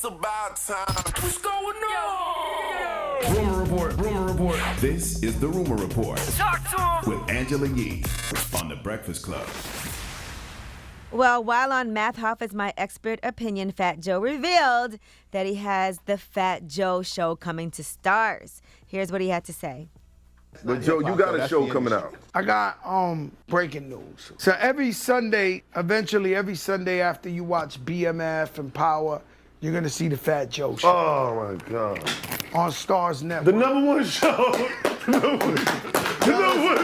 about time. What's going on? Rumor report. This is the Rumor Report. Talk to him. With Angela Yee on The Breakfast Club. Well, while on Math Hoffa's My Expert Opinion, Fat Joe revealed that he has the Fat Joe show coming to Starz. Here's what he had to say. But Joe, you got a show coming out. I got breaking news. So every Sunday after you watch BMF and Power, you're gonna see the Fat Joe show. Oh my God. On Starz Network. The #1 show. The number one.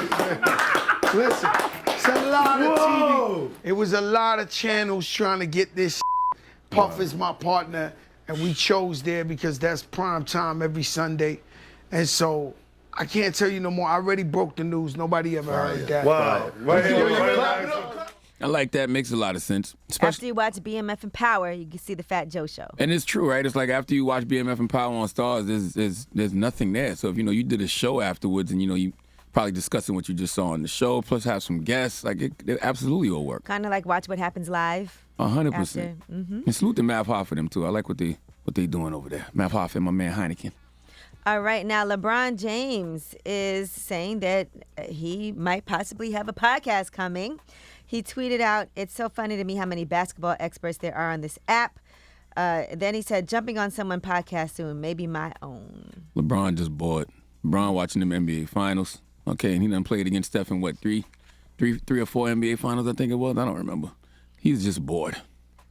Listen, it's a lot of TV. It was a lot of channels trying to get this. Puff is my partner, and we chose there because that's prime time every Sunday. And so I can't tell you no more. I already broke the news. Nobody ever heard that. Wow. I like that. Makes a lot of sense. After you watch BMF and Power, you can see the Fat Joe show. And it's true, right? It's like after you watch BMF and Power on Starz, there's nothing there. So if you did a show afterwards, and you probably discussing what you just saw on the show, plus have some guests, like it absolutely will work. Kind of like Watch What Happens Live. 100%. And salute to Math Hoffa for them too. I like what they doing over there. Math Hoffa and my man Heineken. All right, now LeBron James is saying that he might possibly have a podcast coming. He tweeted out, "It's so funny to me how many basketball experts there are on this app." Then he said, "Jumping on someone's podcast soon, maybe my own." LeBron just bored. LeBron watching them NBA Finals. Okay, and he done played against Steph in what, three or four NBA Finals, I think it was? I don't remember. He's just bored.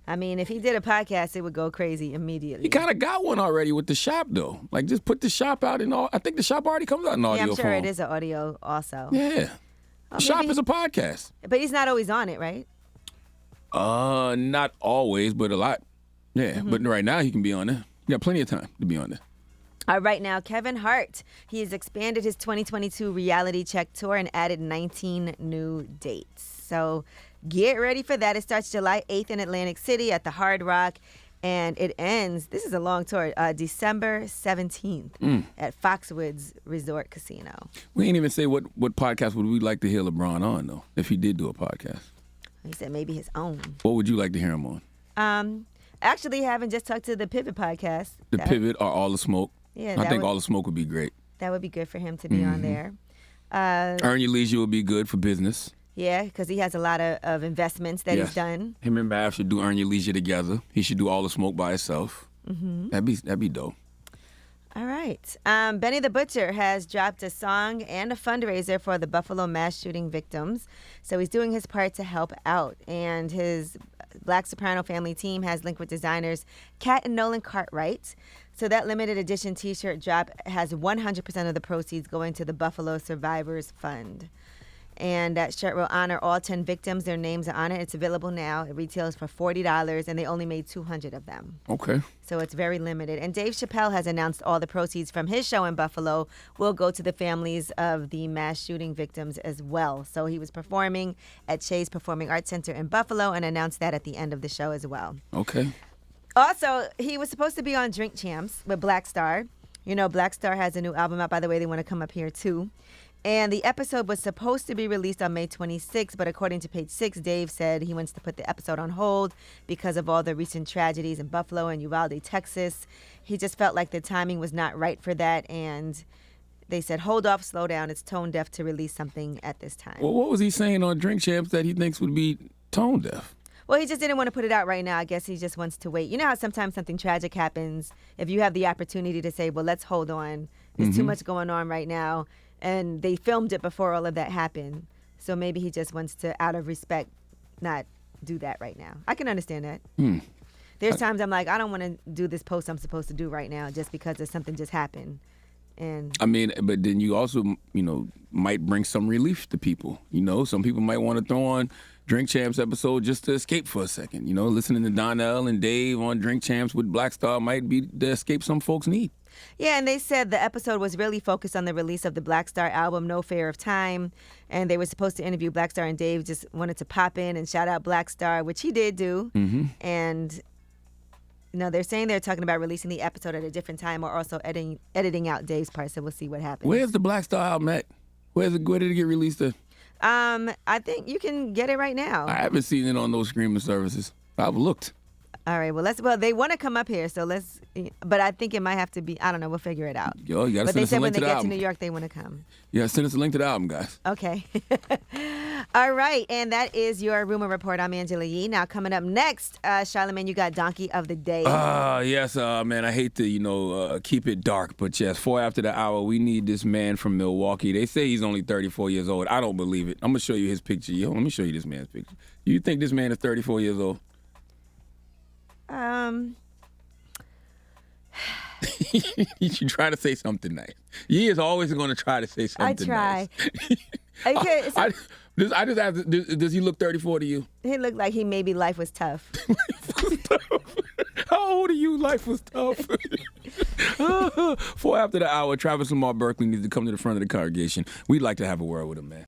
I mean, if he did a podcast, it would go crazy immediately. He kind of got one already with the shop, though. Like, just put the shop out in all. I think the shop already comes out in audio Yeah, I'm sure form. it is an audio also. Yeah. The shop is a podcast. But he's not always on it, right? Not always, but a lot. Yeah, but right now he can be on there. You got plenty of time to be on there. Right now, Kevin Hart, he has expanded his 2022 reality check tour and added 19 new dates. So get ready for that. It starts July 8th in Atlantic City at the Hard Rock, and it ends, this is a long tour, December 17th at Foxwoods Resort Casino. We ain't even say what podcast would we like to hear LeBron on, though, if he did do a podcast. He said maybe his own. What would you like to hear him on? Actually, having just talked to the Pivot podcast. The Pivot or All the Smoke? Yeah, I think All the Smoke would be great. That would be good for him to be on there. Earn Your Leisure would be good for business. Yeah, because he has a lot of investments that he's done. Him and Mav should do Earn Your Leisure together. He should do All the Smoke by himself. That'd be dope. All right. Benny the Butcher has dropped a song and a fundraiser for the Buffalo mass shooting victims. So he's doing his part to help out. And his Black Soprano family team has linked with designers Kat and Nolan Cartwright. So that limited edition T-shirt drop has 100% of the proceeds going to the Buffalo Survivors Fund. And that shirt will honor all 10 victims. Their names are on it. It's available now. It retails for $40, and they only made 200 of them. Okay. So it's very limited. And Dave Chappelle has announced all the proceeds from his show in Buffalo will go to the families of the mass shooting victims as well. So he was performing at Chase Performing Arts Center in Buffalo and announced that at the end of the show as well. Okay. Also, he was supposed to be on Drink Champs with Black Star. Black Star has a new album out. By the way, they want to come up here too. And the episode was supposed to be released on May 26th, but according to Page 6, Dave said he wants to put the episode on hold because of all the recent tragedies in Buffalo and Uvalde, Texas. He just felt like the timing was not right for that, and they said, hold off, slow down. It's tone deaf to release something at this time. Well, what was he saying on Drink Champs that he thinks would be tone deaf? Well, he just didn't want to put it out right now. I guess he just wants to wait. You know how sometimes something tragic happens, if you have the opportunity to say, well, let's hold on. There's too much going on right now. And they filmed it before all of that happened. So maybe he just wants to, out of respect, not do that right now. I can understand that. There's times I'm like, I don't want to do this post I'm supposed to do right now just because of something just happened. And I mean, but then you also, might bring some relief to people. Some people might want to throw on Drink Champs episode just to escape for a second. Listening to Donnell and Dave on Drink Champs with Black Star might be the escape some folks need. Yeah, and they said the episode was really focused on the release of the Black Star album, No Fear of Time. And they were supposed to interview Black Star, and Dave just wanted to pop in and shout out Black Star, which he did do. And they're saying they're talking about releasing the episode at a different time or also editing out Dave's part, so we'll see what happens. Where's the Black Star album at? Where did it get released at? I think you can get it right now. I haven't seen it on those streaming services. I've looked. All right. Well, they want to come up here, so let's. But I think it might have to be. I don't know. We'll figure it out. Yo, you gotta But send they us a said when link they to the get to album. New York, they want to come. Yeah, send us a link to the album, guys. Okay. All right, and that is your rumor report. I'm Angela Yee. Now coming up next, Charlamagne, you got Donkey of the Day. Yes, man. I hate to, keep it dark, but yes, 4 after the hour, we need this man from Milwaukee. They say he's only 34 years old. I don't believe it. I'm gonna show you his picture. Yo, let me show you this man's picture. You think this man is 34 years old? You should try to say something nice. He is always going to try to say something try. nice. Okay, so I just have to, does he look 34 to you? he looked like maybe life was tough. How old are you? Life was tough. 4 after the hour, Travis Lamar Berkeley needs to come to the front of the congregation. We'd like to have a word with him, man.